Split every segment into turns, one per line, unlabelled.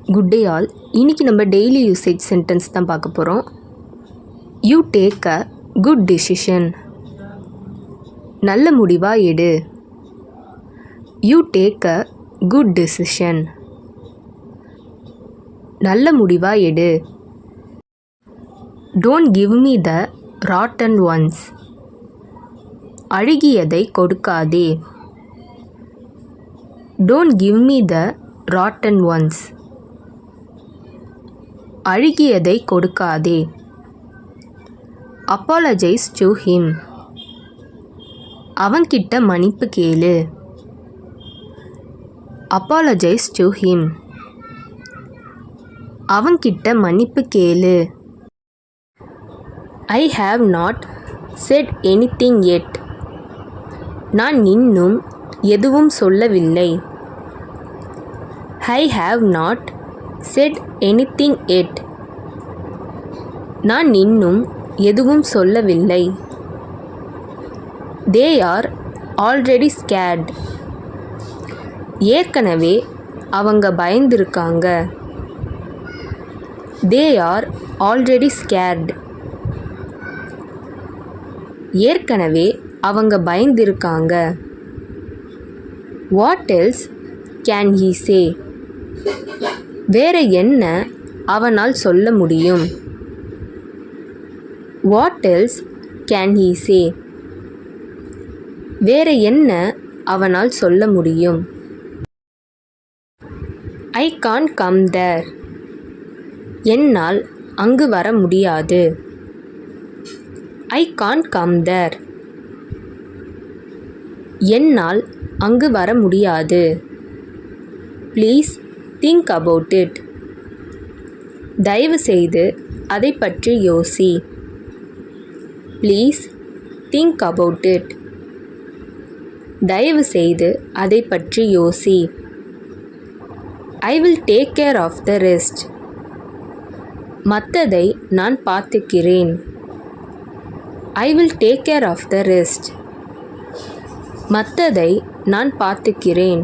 Good day all. இன்றைக்கி நம்ம daily usage sentence தான் பார்க்க போகிறோம். You take a good decision. நல்ல முடிவாக எடு. You take a good decision. நல்ல முடிவாக எடு. Don't give me the rotten ones. அழுகியதை கொடுக்காதே. Don't give me the rotten ones. அழுகியதை கொடுக்காதே. Apologise to him. அவன்கிட்ட மன்னிப்பு கேளு. Apologise to him. அவன்கிட்ட மன்னிப்பு கேளு. I have not said anything yet. நான் இன்னும் எதுவும் சொல்லவில்லை. I have not said anything yet. நான் இன்னும் எதுவும் சொல்லவில்லை. They are already scared. ஏற்கனவே அவங்க பயந்துருக்காங்க. They are already scared. ஏற்கனவே அவங்க பயந்திருக்காங்க. What else can he say. வேற என்ன அவனால் சொல்ல முடியும். What else can he say. வேற என்ன அவனால் சொல்ல முடியும். I can't come there. என்னால் அங்கு வர முடியாது. I can't come there. என்னால் அங்கு வர முடியாது. Please think about it. தயவு செய்து அதை பற்றி யோசி. Please think about it. தயவு செய்து அதை பற்றி யோசி. I will take care of the rest. மற்றதை நான் பார்த்துக்கிறேன். I will take care of the rest. மற்றதை நான் பார்த்துக்கிறேன்.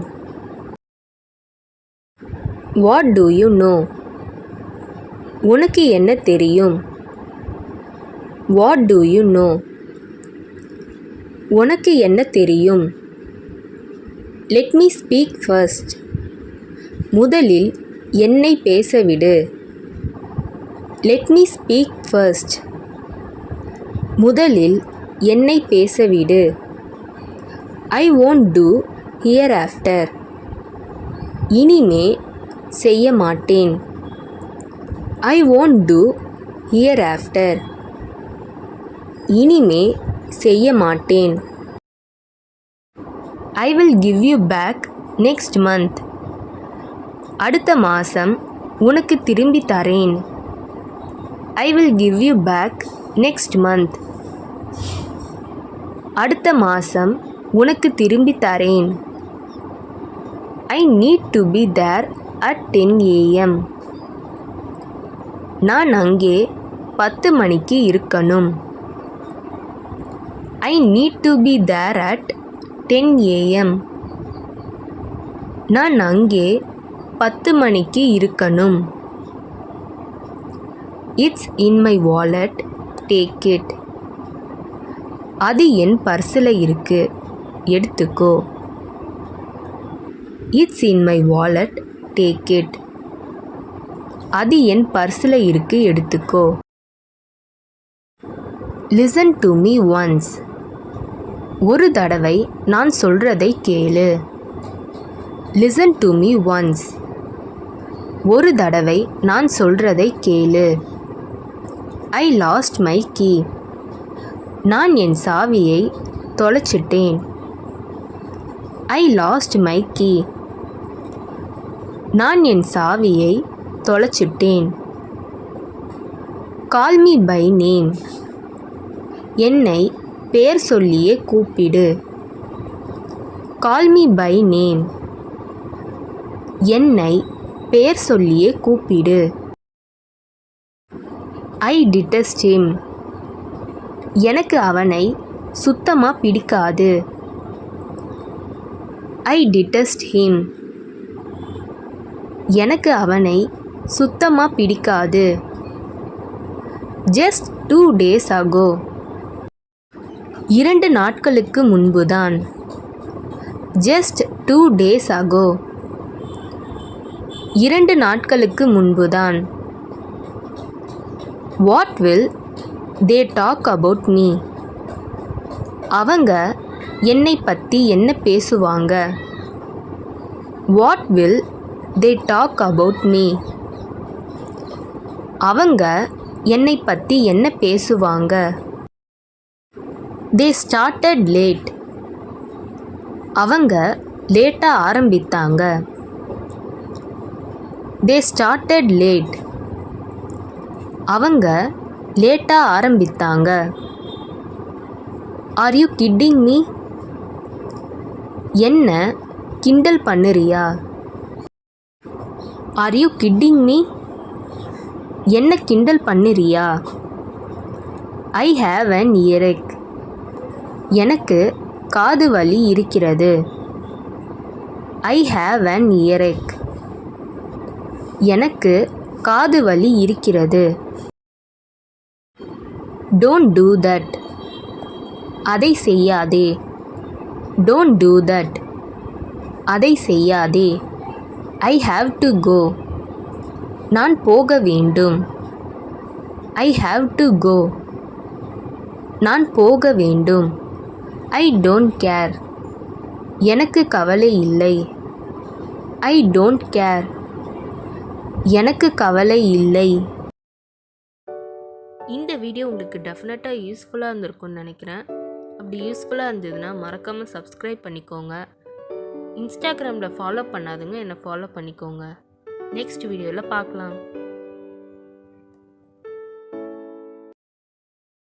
What do you know. உனக்கு என்ன தெரியும். What do you know. உனக்கு என்ன தெரியும். Let me speak first. முதலில் என்னை பேசவிடு. Let me speak first. முதலில் என்னை பேசவிடு. ஐ won't do hereafter. இனிமே செய்ய மாட்டேன். ஐ won't do hereafter. இனிமே செய்ய மாட்டேன். I will give you back next month. அடுத்த மாதம் உனக்கு திரும்பி தரேன். I will give you back next month. அடுத்த மாதம் உனக்கு திரும்பி தரேன். I need to be there at 10 AM. நான் அங்கே 10 மணிக்கு இருக்கணும். I need to be there at 10 AM. நான் அங்கே 10 மணிக்கு இருக்கணும். It's in my wallet. Take it. அது என் பர்ஸில் இருக்கு. எடுத்துக்கோ. It's in my wallet. Take it. அது என் பர்ஸில் இருக்கு. எடுத்துக்கோ. Listen to me once. ஒரு தடவை நான் சொல்கிறதை கேளு. Listen to me once. ஒரு தடவை நான் சொல்கிறதை கேளு. I lost my key. நான் என் சாவியை தொலைச்சிட்டேன். I lost my key. நான் என் சாவியை தொலைச்சிட்டேன். Call me by name. என்னை பெயர் சொல்லியே கூப்பிடு. Call me by name. என்னை பெயர் சொல்லியே கூப்பிடு. I detest him. எனக்கு அவனை சுத்தமாக பிடிக்காது. I detest him. எனக்கு அவனை சுத்தமா பிடிக்காது. Just 2 days ago. 2 நாட்களுக்கு முன்புதான். Just 2 days ago. 2 நாட்களுக்கு முன்புதான். What will they talk about me? அவங்க என்னை பற்றி என்ன பேசுவாங்க? What will they talk about me? அவங்க என்னை பற்றி என்ன பேசுவாங்க? They started late. அவங்க லேட்டா ஆரம்பித்தாங்க. They started late. அவங்க லேட்டா ஆரம்பித்தாங்க. Are you kidding me? என்ன கிண்டல் பண்ணுறியா? Are you kidding me? என்ன கிண்டல் பண்ணுறியா? I have an earache. எனக்கு காது வலி இருக்கிறது. I have an earache. எனக்கு காது வலி இருக்கிறது. Don't do that. அதை செய்யாதே. Don't do that. அதை செய்யாதே. I have to go. நான் போக வேண்டும். I have to go. நான் போக வேண்டும். I don't care. எனக்கு கவலை இல்லை. I don't care. எனக்கு கவலை இல்லை. இந்த வீடியோ உங்களுக்கு டெஃபினட்டாக யூஸ்ஃபுல்லாக இருந்திருக்கும்னு நினைக்கிறேன். அப்படி யூஸ்ஃபுல்லாக இருந்ததுன்னா மறக்காமல் சப்ஸ்கிரைப் பண்ணிக்கோங்க. இன்ஸ்டாகிராமில் ஃபாலோ பண்ணாதுங்க என்னை ஃபாலோ பண்ணிக்கோங்க. நெக்ஸ்ட் வீடியோவில் பார்க்கலாம்.